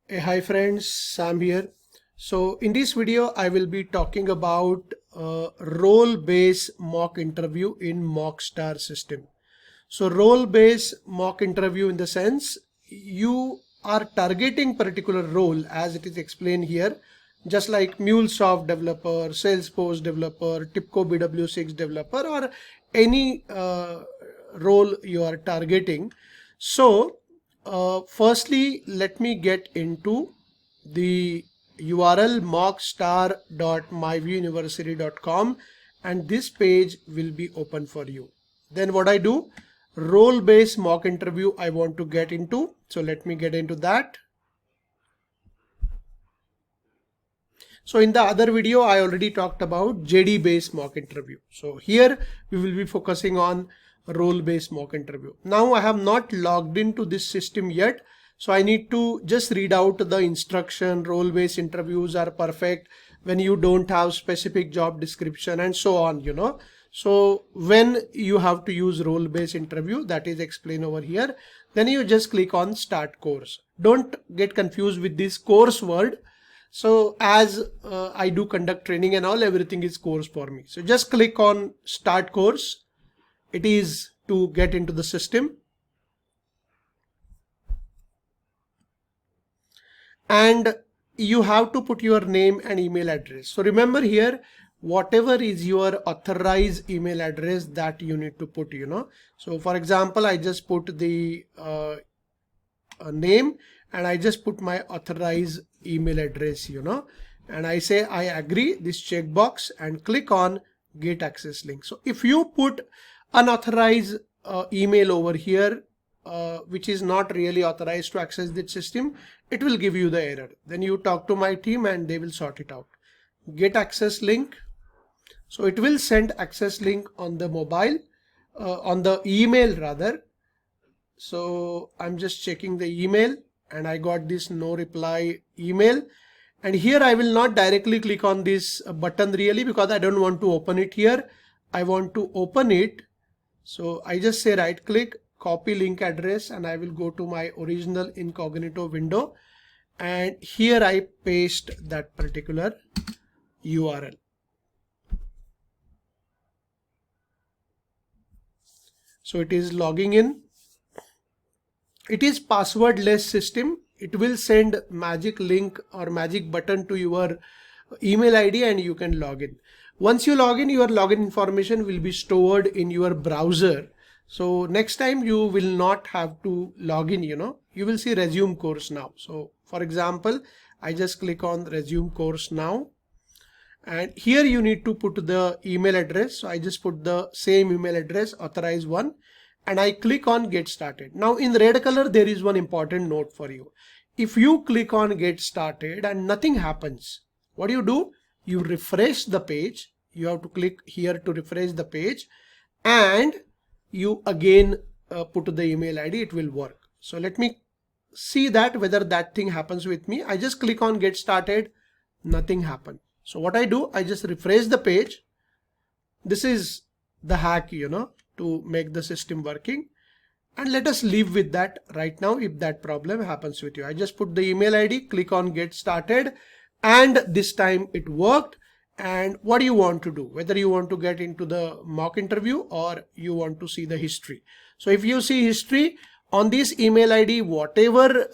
Hey, hi friends, Sam here. So in this video, I will be talking about role-based mock interview in Mockstar system. So role-based mock interview in the sense you are targeting particular role as it is explained here, just like MuleSoft Developer, Salesforce Developer, TIPCO BW6 Developer, or any role you are targeting. So firstly, let me get into the URL mockstar.myviewuniversity.com, and this page will be open for you. Then what I do, role-based mock interview I want to get into. So let me get into that. So in the other video, I already talked about JD based mock interview. So here we will be focusing on role based mock interview. Now I have not logged into this system yet. So I need to just read out the instruction. Role based interviews are perfect when you don't have specific job description and so on, So when you have to use role based interview, that is explained over here. Then you just click on start course. Don't get confused with this course word. So as I do conduct training and all, everything is course for me. So just click on start course. It is to get into the system. And you have to put your name and email address. So remember here, whatever is your authorized email address that you need to put, So for example, I just put the name and I just put my authorized email address, and I say I agree this checkbox and click on get access link. So if you put unauthorized email over here, which is not really authorized to access the system, it will give you the error. Then you talk to my team and they will sort it out. Get access link. So it will send access link on the mobile, on the email rather. So I'm just checking the email and I got this no reply email. And here I will not directly click on this button really because I don't want to open it here. I want to open it. So I just say right click, copy link address, and I will go to my original incognito window. And here I paste that particular URL. So it is logging in. It is passwordless system. It will send magic link or magic button to your email ID and you can log in. Once you log in, your login information will be stored in your browser. So next time you will not have to log in, you will see resume course now. So for example, I just click on resume course now. And here you need to put the email address. So I just put the same email address, authorized one, and I click on get started. Now in red color, there is one important note for you. If you click on get started and nothing happens, what do? You refresh the page. You have to click here to refresh the page and you again put the email ID, it will work. So let me see that whether that thing happens with me. I just click on get started, nothing happened. So what I do, I just refresh the page. This is the hack, to make the system working. And let us live with that right now if that problem happens with you. I just put the email ID, click on get started, and this time it worked. And what do you want to do? Whether you want to get into the mock interview or you want to see the history. So if you see history on this email ID, whatever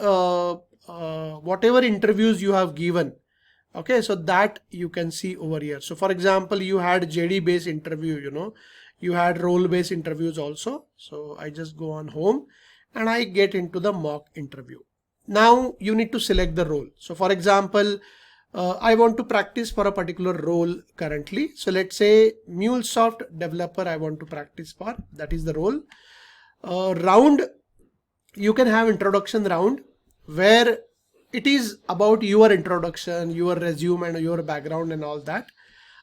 interviews you have given, okay, so that you can see over here. So for example, you had JD based interview, you had role based interviews also. So I just go on home and I get into the mock interview. Now you need to select the role. So for example, I want to practice for a particular role currently. So let's say MuleSoft Developer I want to practice for, that is the role. Round, you can have introduction round where it is about your introduction, your resume and your background and all that.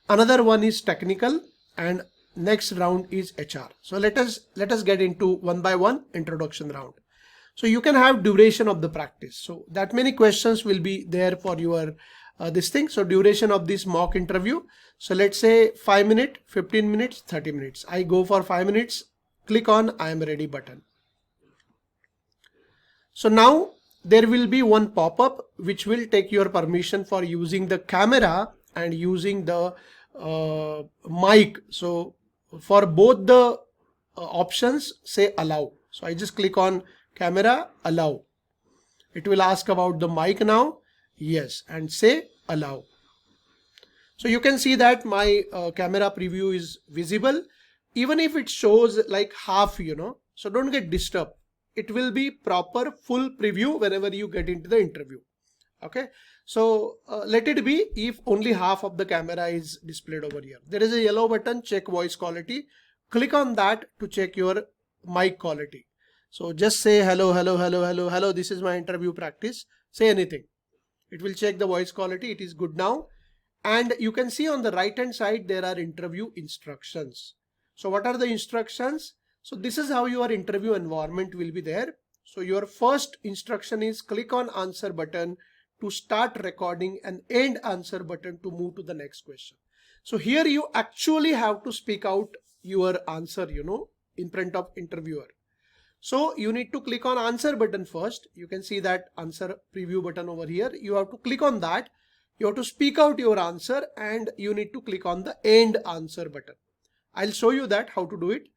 Another one is technical and next round is HR. So let us get into one by one introduction round. So you can have duration of the practice. So that many questions will be there for your this thing. So duration of this mock interview. So let's say 5 minutes, 15 minutes, 30 minutes. I go for 5 minutes, click on I am ready button. So now there will be one pop-up which will take your permission for using the camera and using the mic. So for both the options, say allow. So I just click on camera, allow. It will ask about the mic now. Yes, and say allow. So you can see that my camera preview is visible, even if it shows like half, so don't get disturbed. It will be proper full preview whenever you get into the interview. Okay, so let it be if only half of the camera is displayed over here. There is a yellow button, check voice quality. Click on that to check your mic quality. So just say hello, hello, hello, hello, hello. This is my interview practice. Say anything. It will check the voice quality. It is good now. And you can see on the right hand side, there are interview instructions. So what are the instructions? So this is how your interview environment will be there. So your first instruction is click on answer button to start recording and end answer button to move to the next question. So here you actually have to speak out your answer, in front of interviewer. So you need to click on answer button first. You can see that answer preview button over here. You have to click on that. You have to speak out your answer and you need to click on the end answer button. I'll show you that how to do it.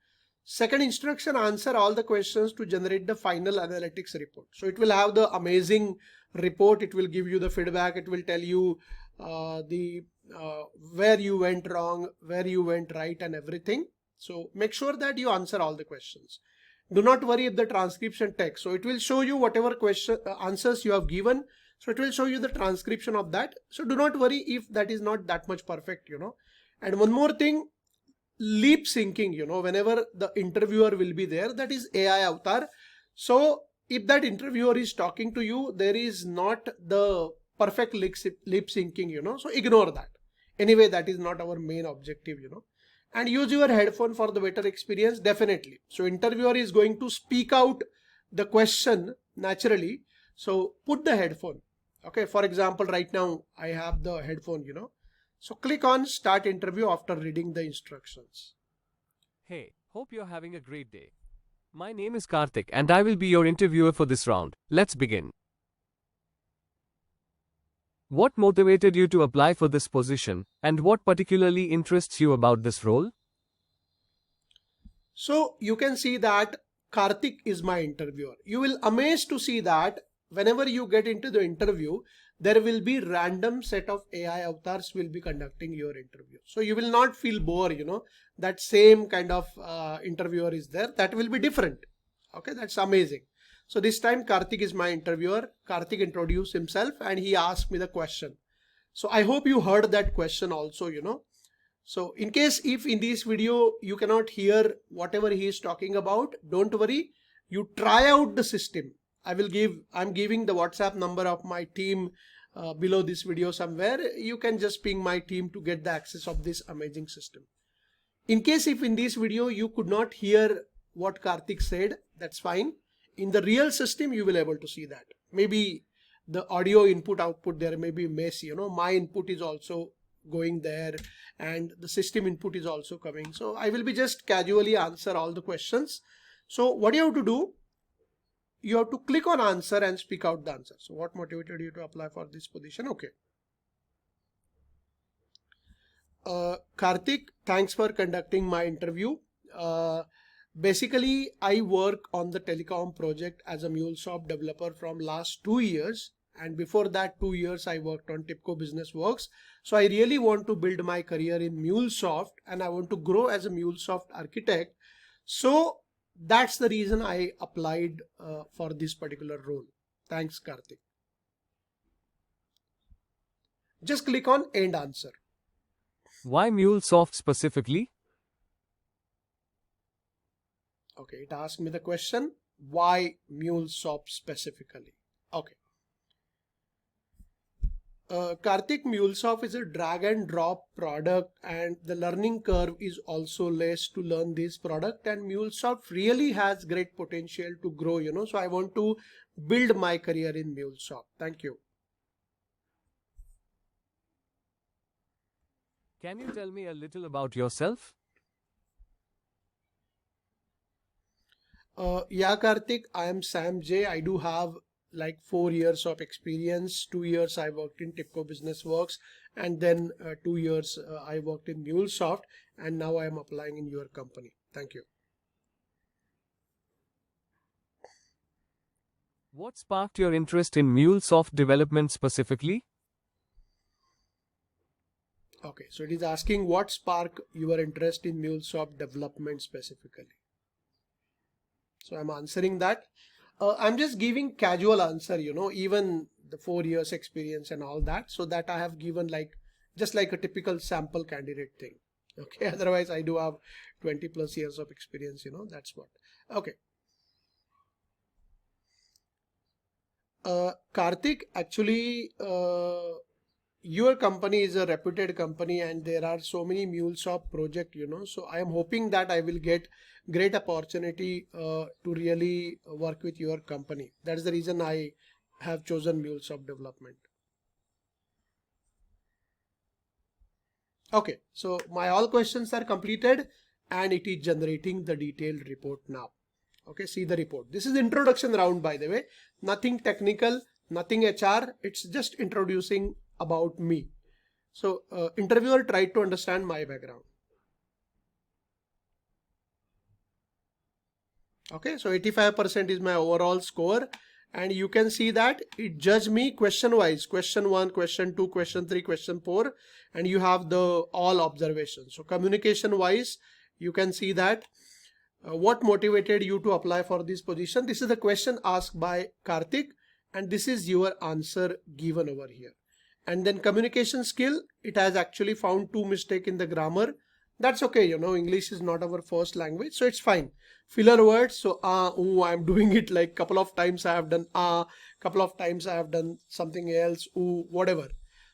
Second instruction, answer all the questions to generate the final analytics report. So it will have the amazing report. It will give you the feedback. It will tell you where you went wrong, where you went right and everything. So make sure that you answer all the questions. Do not worry if the transcription text. So it will show you whatever answers you have given. So it will show you the transcription of that. So do not worry if that is not that much perfect, And one more thing, lip syncing, whenever the interviewer will be there, that is AI avatar. So if that interviewer is talking to you, there is not the perfect lip syncing, so ignore that. Anyway, that is not our main objective, And use your headphone for the better experience, definitely. So interviewer is going to speak out the question naturally. So put the headphone. Okay, for example, right now I have the headphone, So click on start interview after reading the instructions. Hey, hope you're having a great day. My name is Karthik and I will be your interviewer for this round. Let's begin. What motivated you to apply for this position and what particularly interests you about this role? So you can see that Karthik is my interviewer. You will amazed to see that whenever you get into the interview, there will be random set of AI avatars will be conducting your interview. So you will not feel bored, that same kind of interviewer is there. That will be different. Okay, that's amazing. So this time Karthik is my interviewer. Karthik introduced himself and he asked me the question. So I hope you heard that question also, So in case if in this video you cannot hear whatever he is talking about, don't worry. You try out the system. I'm giving the WhatsApp number of my team below this video somewhere. You can just ping my team to get the access of this amazing system. In case if in this video you could not hear what Karthik said, that's fine. In the real system, you will able to see that. Maybe the audio input output there may be messy, my input is also going there and the system input is also coming. So I will be just casually answer all the questions. So what you have to do, you have to click on answer and speak out the answer. So what motivated you to apply for this position? Okay. Karthik, thanks for conducting my interview. Basically, I work on the telecom project as a MuleSoft developer from last 2 years. And before that 2 years, I worked on TIPCO Business Works. So I really want to build my career in MuleSoft and I want to grow as a MuleSoft architect. So that's the reason I applied for this particular role. Thanks, Karthik. Just click on end answer. Why MuleSoft specifically? Okay, it asked me the question, why MuleSoft specifically? Okay. Karthik, MuleSoft is a drag and drop product and the learning curve is also less to learn this product, and MuleSoft really has great potential to grow, so I want to build my career in MuleSoft. Thank you. Can you tell me a little about yourself? Yeah, Karthik, I am Sam J. I do have like 4 years of experience. 2 years I worked in Tipco Business Works, and then 2 years I worked in MuleSoft, and now I am applying in your company. Thank you. What sparked your interest in MuleSoft development specifically? Okay, so it is asking what sparked your interest in MuleSoft development specifically. So I'm answering that. I'm just giving casual answer, even the 4 years experience and all that, so that I have given just like a typical sample candidate thing. Okay, otherwise I do have 20 plus years of experience, that's what. Okay. Karthik, actually, your company is a reputed company and there are so many MuleSoft projects, so I am hoping that I will get great opportunity to really work with your company. That's the reason I have chosen MuleSoft development. Okay, so my all questions are completed and it is generating the detailed report now. Okay, see the report. This is the introduction round, by the way, nothing technical, nothing HR. It's just introducing about me. So interviewer tried to understand my background. Okay, so 85% is my overall score, and you can see that it judged me question wise, question 1, question 2, question 3, question 4, and you have the all observations. So communication wise, you can see that what motivated you to apply for this position. This is the question asked by Karthik, and this is your answer given over here. And then communication skill, it has actually found 2 mistakes in the grammar. That's okay, English is not our first language, so it's fine. Filler words, so I'm doing it like couple of times I have done couple of times I have done something else, whatever.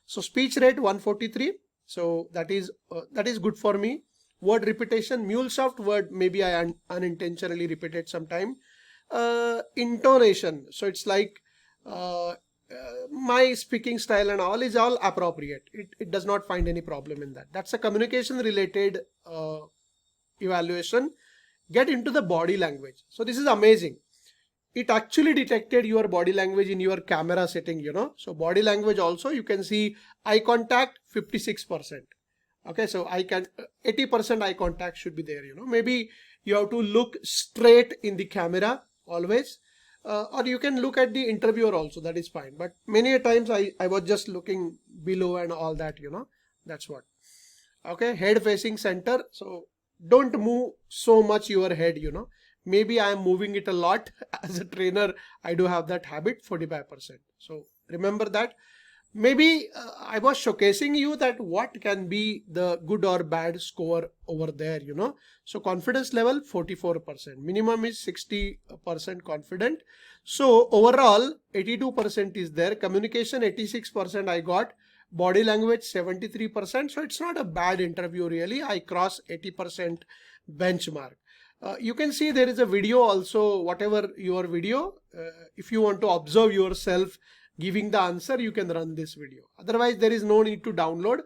So speech rate 143, so that is good for me. Word repetition, MuleSoft word, maybe I unintentionally repeated sometime. Intonation, so it's like my speaking style and all is all appropriate. It does not find any problem in that. That's a communication related evaluation. Get into the body language. So this is amazing. It actually detected your body language in your camera setting, So body language also, you can see eye contact 56%. Okay, so 80% eye contact should be there, Maybe you have to look straight in the camera always. Or you can look at the interviewer also, that is fine. But many times I was just looking below and all that, that's what. Okay, head facing center. So don't move so much your head, Maybe I am moving it a lot. As a trainer, I do have that habit, 45%. So remember that. Maybe I was showcasing you that what can be the good or bad score over there, So confidence level 44%, minimum is 60% confident. So overall 82% is there. Communication 86% I got. Body language 73%. So it's not a bad interview really. I cross 80% benchmark. You can see there is a video also, whatever your video, if you want to observe yourself giving the answer, you can run this video. Otherwise, there is no need to download.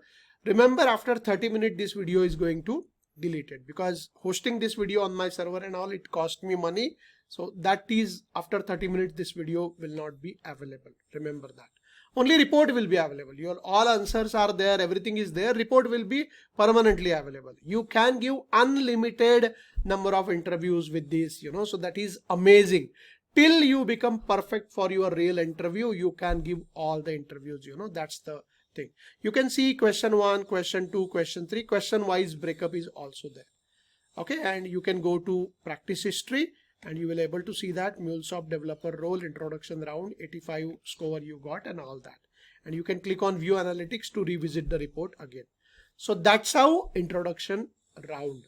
Remember, after 30 minutes, this video is going to delete it, because hosting this video on my server and all, it cost me money. So that is after 30 minutes, this video will not be available. Remember that. Only report will be available. Your all answers are there. Everything is there. Report will be permanently available. You can give unlimited number of interviews with this, so that is amazing. Till you become perfect for your real interview, you can give all the interviews, that's the thing. You can see question 1, question 2, question 3, question wise breakup is also there. Okay, and you can go to practice history and you will able to see that MuleSoft developer role introduction round 85 score you got and all that. And you can click on view analytics to revisit the report again. So that's how introduction round.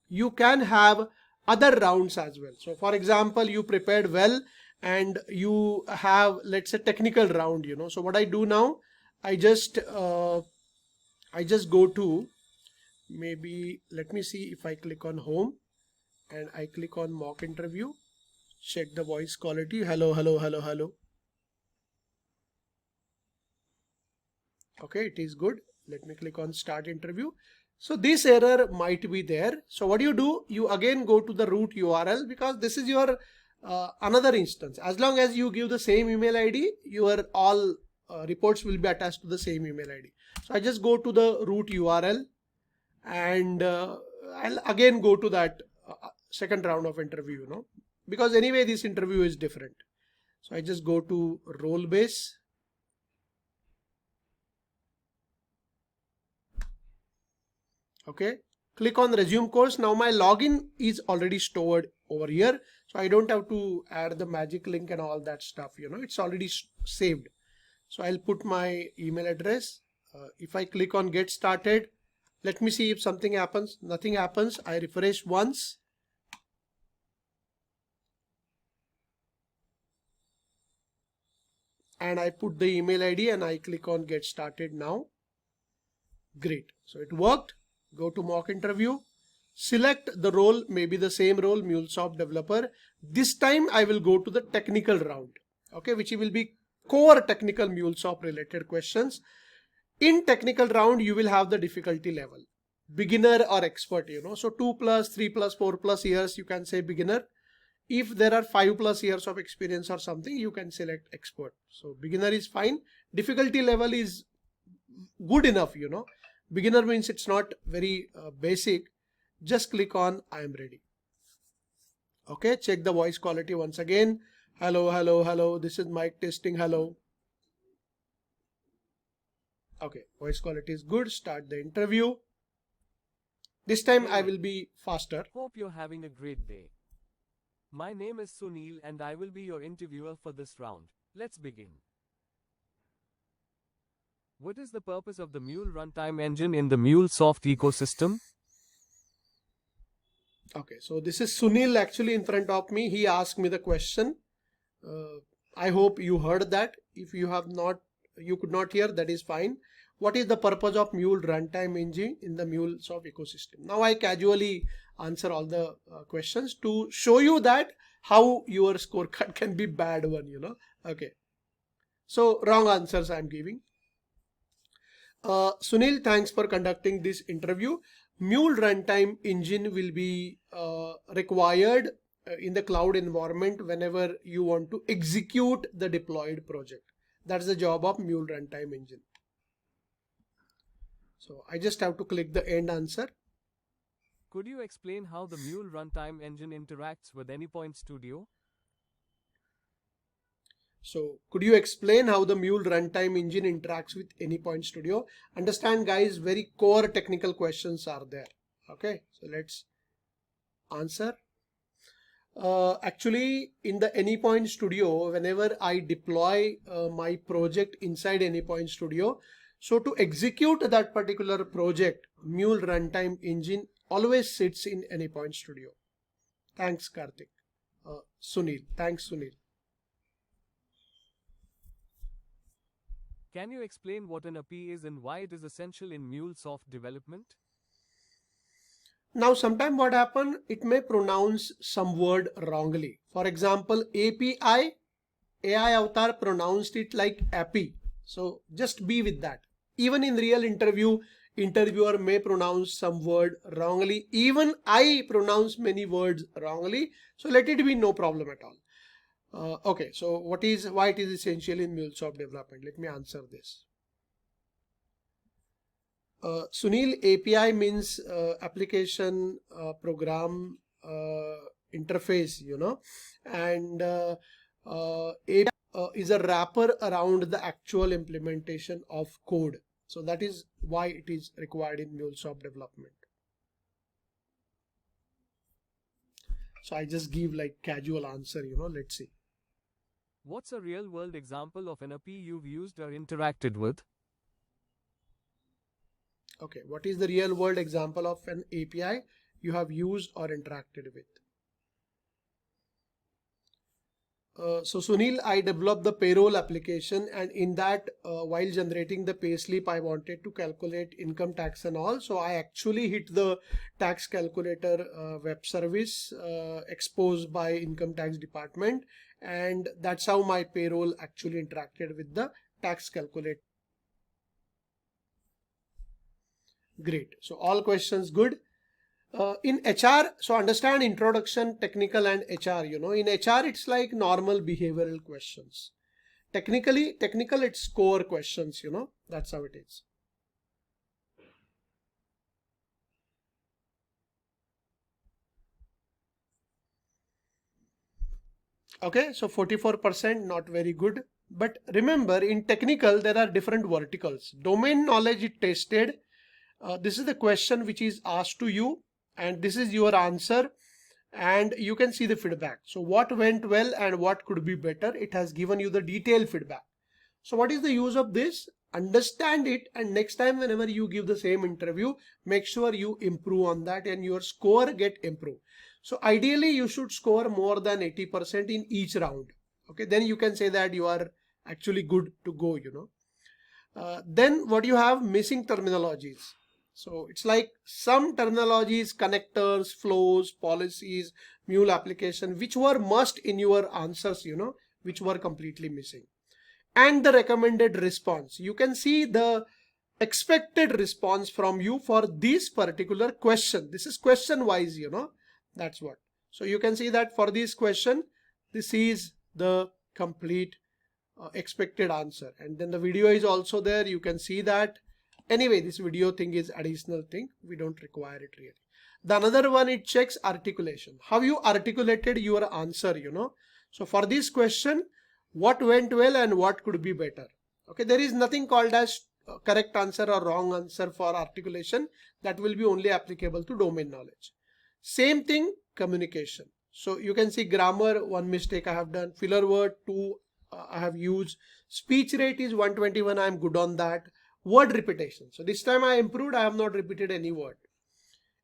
You can have other rounds as well. So for example, you prepared well and you have, let's say, technical round, So what I do now, I just go to, maybe let me see if I click on home and I click on mock interview, check the voice quality. Hello, hello, hello, hello. Okay, it is good. Let me click on start interview. So this error might be there. So what do? You again go to the root URL, because this is your another instance. As long as you give the same email ID, your all reports will be attached to the same email ID. So I just go to the root URL and I'll again go to that second round of interview, because anyway this interview is different. So I just go to role base. Okay, click on resume course. Now my login is already stored over here, so I don't have to add the magic link and all that stuff, it's already saved. So I'll put my email address. If I click on get started, let me see if something happens. Nothing happens. I refresh once. And I put the email ID and I click on get started now. Great. So it worked. Go to mock interview. Select the role, maybe the same role, MuleSoft Developer. This time I will go to the technical round, okay, which will be core technical MuleSoft related questions. In technical round, you will have the difficulty level, beginner or expert, so 2+, 3+, 4+ years, you can say beginner. If there are 5+ years of experience or something, you can select expert. So beginner is fine. Difficulty level is good enough, Beginner means it's not very basic. Just click on I am ready. Okay, check the voice quality once again. Hello, hello, hello. This is mic testing. Hello. Okay, voice quality is good. Start the interview. This time I will be faster. Hope you're having a great day. My name is Sunil and I will be your interviewer for this round. Let's begin. What is the purpose of the Mule runtime engine in the MuleSoft ecosystem? Okay, so this is Sunil actually in front of me. He asked me the question. I hope you heard that. If you have not, you could not hear, that is fine. What is the purpose of Mule runtime engine in the MuleSoft ecosystem? Now I casually answer all the questions to show you that how your scorecard can be bad one, Okay. So wrong answers I'm giving. Sunil, thanks for conducting this interview. Mule runtime engine will be required in the cloud environment whenever you want to execute the deployed project. That's the job of Mule runtime engine. So I just have to click the end answer. Could you explain how the Mule runtime engine interacts with Anypoint Studio? So could you explain how the Mule runtime engine interacts with Anypoint Studio? Understand guys, very core technical questions are there. Okay, so let's answer. Actually in the Anypoint Studio, whenever I deploy my project inside Anypoint Studio, so to execute that particular project, Mule runtime engine always sits in Anypoint Studio. Thanks Karthik. Sunil, thanks Sunil. Can you explain what an API is and why it is essential in MuleSoft development? Now sometime what happen, it may pronounce some word wrongly. For example, API, AI avatar pronounced it like API. So just be with that. Even in real interview, interviewer may pronounce some word wrongly. Even I pronounce many words wrongly. So let it be no problem at all. Okay, so why it is essential in MuleSoft development? Let me answer this. Sunil, API means application program interface, and API is a wrapper around the actual implementation of code. So that is why it is required in MuleSoft development. So I just give like casual answer, let's see. What's a real world example of an API you've used or interacted with? Okay, what is the real world example of an API you have used or interacted with? So Sunil, I developed the payroll application, and in that while generating the payslip, I wanted to calculate income tax and all. So I actually hit the tax calculator web service exposed by income tax department, and that's how my payroll actually interacted with the tax calculator. Great. So all questions good. In HR, so understand introduction, technical and HR, in HR, it's like normal behavioral questions. Technical, it's core questions, that's how it is. Okay, so 44%, not very good. But remember, in technical, there are different verticals. Domain knowledge is tested. This is the question which is asked to you, and this is your answer. And you can see the feedback. So what went well and what could be better? It has given you the detailed feedback. So what is the use of this? Understand it, and next time whenever you give the same interview, make sure you improve on that and your score get improved. So ideally you should score more than 80% in each round. Okay, then you can say that you are actually good to go, Then what you have, missing terminologies. So it's like some terminologies, connectors, flows, policies, mule application, which were must in your answers, which were completely missing. And the recommended response. You can see the expected response from you for this particular question. This is question wise, that's what. So you can see that for this question, this is the complete expected answer. And then the video is also there. You can see that. Anyway, this video thing is additional thing. We don't require it really. The another one, it checks articulation. How you articulated your answer, So for this question, what went well and what could be better? Okay, there is nothing called as correct answer or wrong answer for articulation. That will be only applicable to domain knowledge. Same thing, communication. So you can see grammar, one mistake I have done. Filler word, 2 I have used. Speech rate is 121. I am good on that. Word repetition. So this time I improved. I have not repeated any word.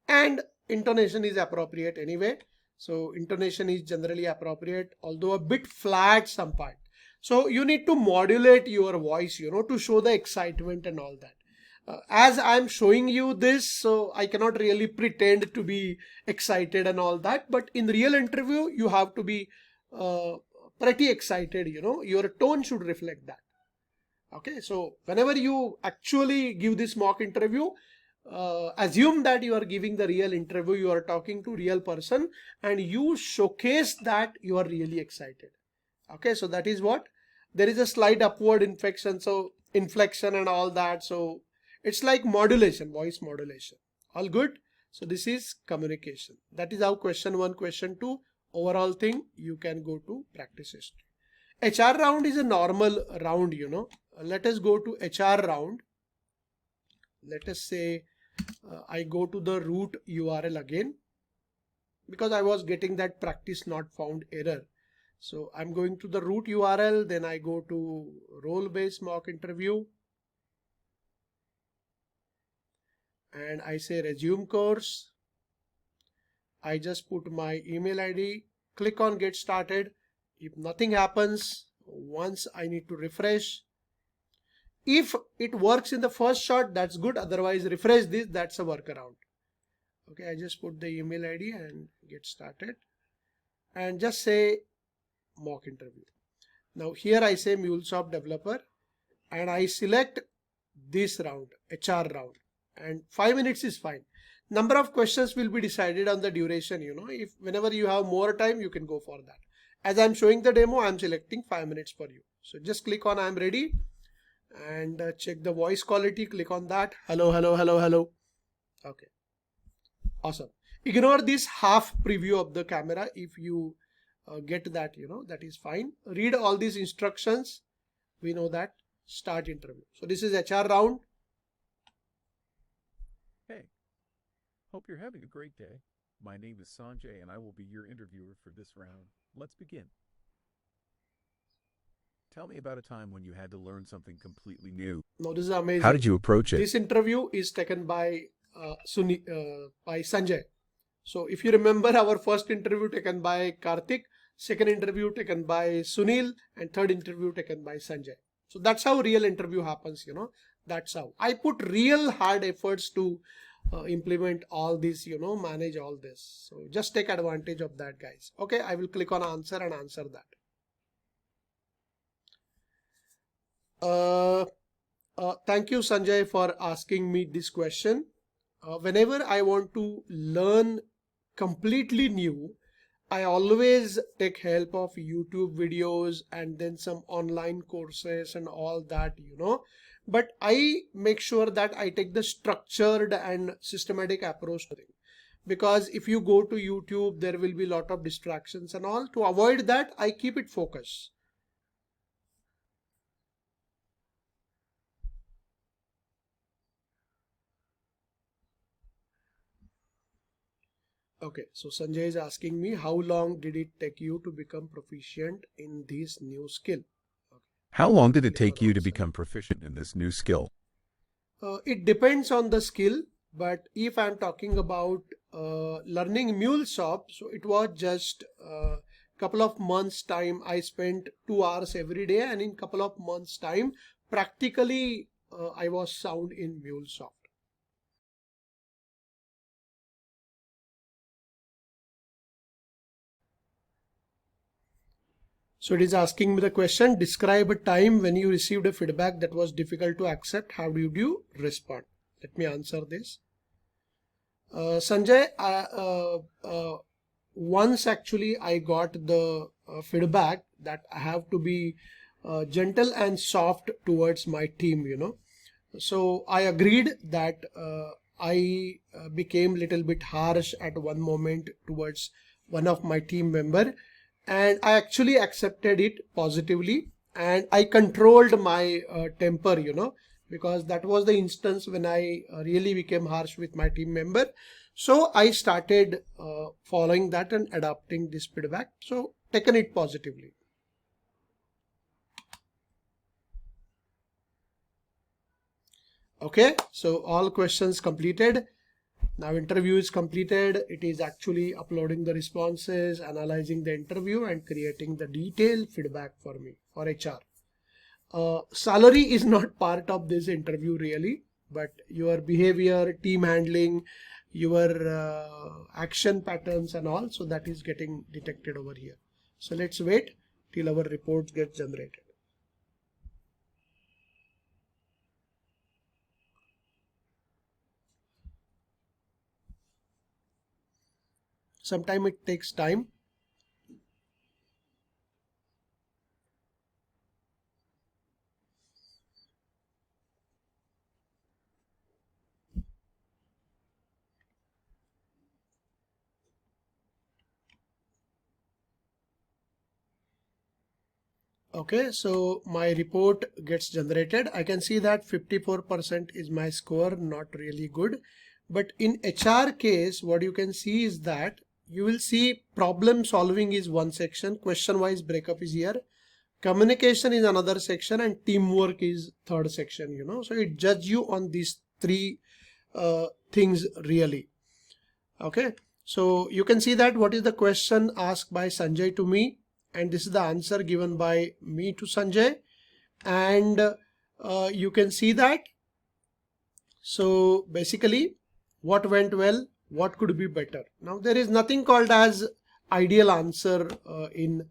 And intonation is appropriate anyway. So intonation is generally appropriate, although a bit flat some part. So you need to modulate your voice, to show the excitement and all that. As I'm showing you this, so I cannot really pretend to be excited and all that. But in real interview, you have to be pretty excited, your tone should reflect that. Okay, so whenever you actually give this mock interview, assume that you are giving the real interview, you are talking to real person, and you showcase that you are really excited. Okay, so that is what there is a slight upward inflection, so inflection and all that. So it's like modulation, voice modulation. All good. So this is communication. That is how question 1, question 2, overall thing. You can go to practice history. HR round is a normal round, Let us go to HR round. Let us say I go to the root URL again, because I was getting that practice not found error. So I'm going to the root URL, then I go to role-based mock interview. And I say resume course. I just put my email ID, click on get started. If nothing happens, once I need to refresh. If it works in the first shot, that's good. Otherwise, refresh this, that's a workaround. Okay, I just put the email ID and get started. And just say mock interview. Now here I say MuleSoft Developer and I select this round, HR round, and 5 minutes is fine. Number of questions will be decided on the duration, if whenever you have more time, you can go for that. As I'm showing the demo, I'm selecting 5 minutes for you. So just click on I'm ready and check the voice quality. Click on that. Hello, hello, hello, hello. Okay. Awesome. Ignore this half preview of the camera if you get that, that is fine. Read all these instructions. We know that. Start interview. So this is HR round. Hey, hope you're having a great day. My name is Sanjay and I will be your interviewer for this round. Let's begin. Tell me about a time when you had to learn something completely new. Now this is amazing. How did you approach it? This interview is taken by Sanjay. So if you remember, our first interview taken by Karthik, second interview taken by Sunil, and third interview taken by Sanjay. So that's how real interview happens, That's how I put real hard efforts to implement all this, manage all this. So just take advantage of that, guys. Okay, I will click on answer and answer that. Thank you, Sanjay, for asking me this question. whenever I want to learn completely new, I always take help of YouTube videos and then some online courses and all that, but I make sure that I take the structured and systematic approach to it. Because if you go to YouTube, there will be a lot of distractions and all. To avoid that, I keep it focused. Okay, so Sanjay is asking me, how long did it take you to become proficient in this new skill? Okay. How long did it take you to become proficient in this new skill? It depends on the skill, but if I'm talking about learning MuleSoft, so it was just a couple of months time. I spent 2 hours every day, and in couple of months time, practically I was sound in MuleSoft. So it is asking me the question, describe a time when you received a feedback that was difficult to accept. How did you respond? Let me answer this. Sanjay, once actually I got the feedback that I have to be gentle and soft towards my team. So I agreed that I became little bit harsh at one moment towards one of my team member, and I actually accepted it positively, and I controlled my temper, because that was the instance when I really became harsh with my team member. So I started following that and adopting this feedback. So taken it positively. Okay, so all questions completed. Now interview is completed. It is actually uploading the responses, analyzing the interview, and creating the detailed feedback for me, for HR. Salary is not part of this interview really, but your behavior, team handling, your action patterns and all, so that is getting detected over here. So let's wait till our report gets generated. Sometimes it takes time. Okay, so my report gets generated. I can see that 54% is my score, not really good. But in HR case, what you can see is that you will see problem solving is one section, question wise breakup is here, communication is another section, and teamwork is third section. So it judges you on these three things really. Okay, so you can see that what is the question asked by Sanjay to me, and this is the answer given by me to Sanjay, and you can see that. So basically, what went well, what could be better. Now there is nothing called as ideal answer in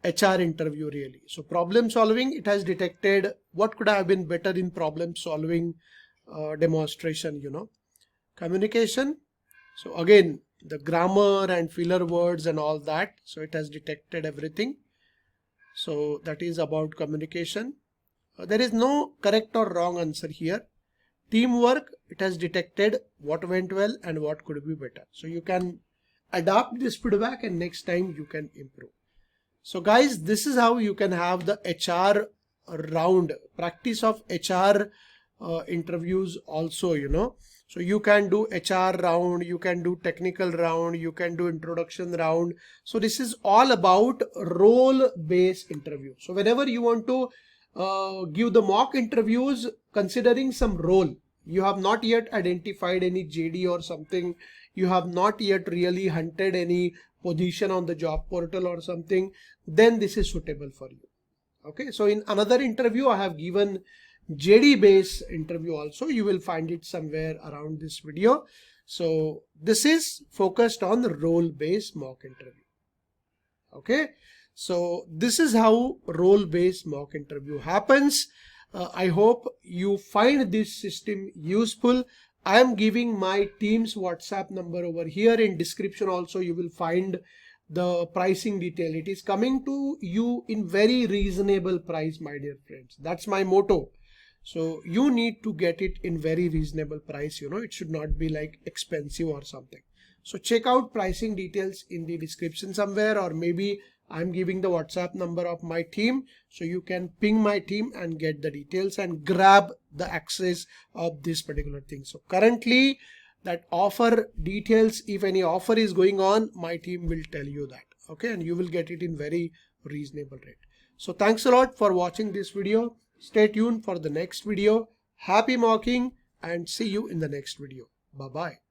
HR interview really. So problem solving, it has detected what could have been better in problem solving demonstration. Communication, so again the grammar and filler words and all that, so it has detected everything. So that is about communication. There is no correct or wrong answer here. Teamwork, it has detected what went well and what could be better. So you can adapt this feedback and next time you can improve. So guys, this is how you can have the HR round, practice of HR interviews also. So you can do HR round, you can do technical round, you can do introduction round. So this is all about role-based interview. So whenever you want to give the mock interviews considering some role, you have not yet identified any JD or something, you have not yet really hunted any position on the job portal or something, then this is suitable for you. Okay, so in another interview I have given JD based interview also. You will find it somewhere around this video. So this is focused on the role based mock interview. Okay, so this is how role based mock interview happens. I hope you find this system useful. I am giving my team's WhatsApp number over here. In description also you will find the pricing detail. It is coming to you in very reasonable price, my dear friends. That's my motto. So you need to get it in very reasonable price. It should not be like expensive or something. So check out pricing details in the description somewhere, or maybe I'm giving the WhatsApp number of my team, so you can ping my team and get the details and grab the access of this particular thing. So currently that offer details, if any offer is going on, my team will tell you that. Okay, and you will get it in very reasonable rate. So thanks a lot for watching this video. Stay tuned for the next video. Happy mocking and see you in the next video. Bye bye.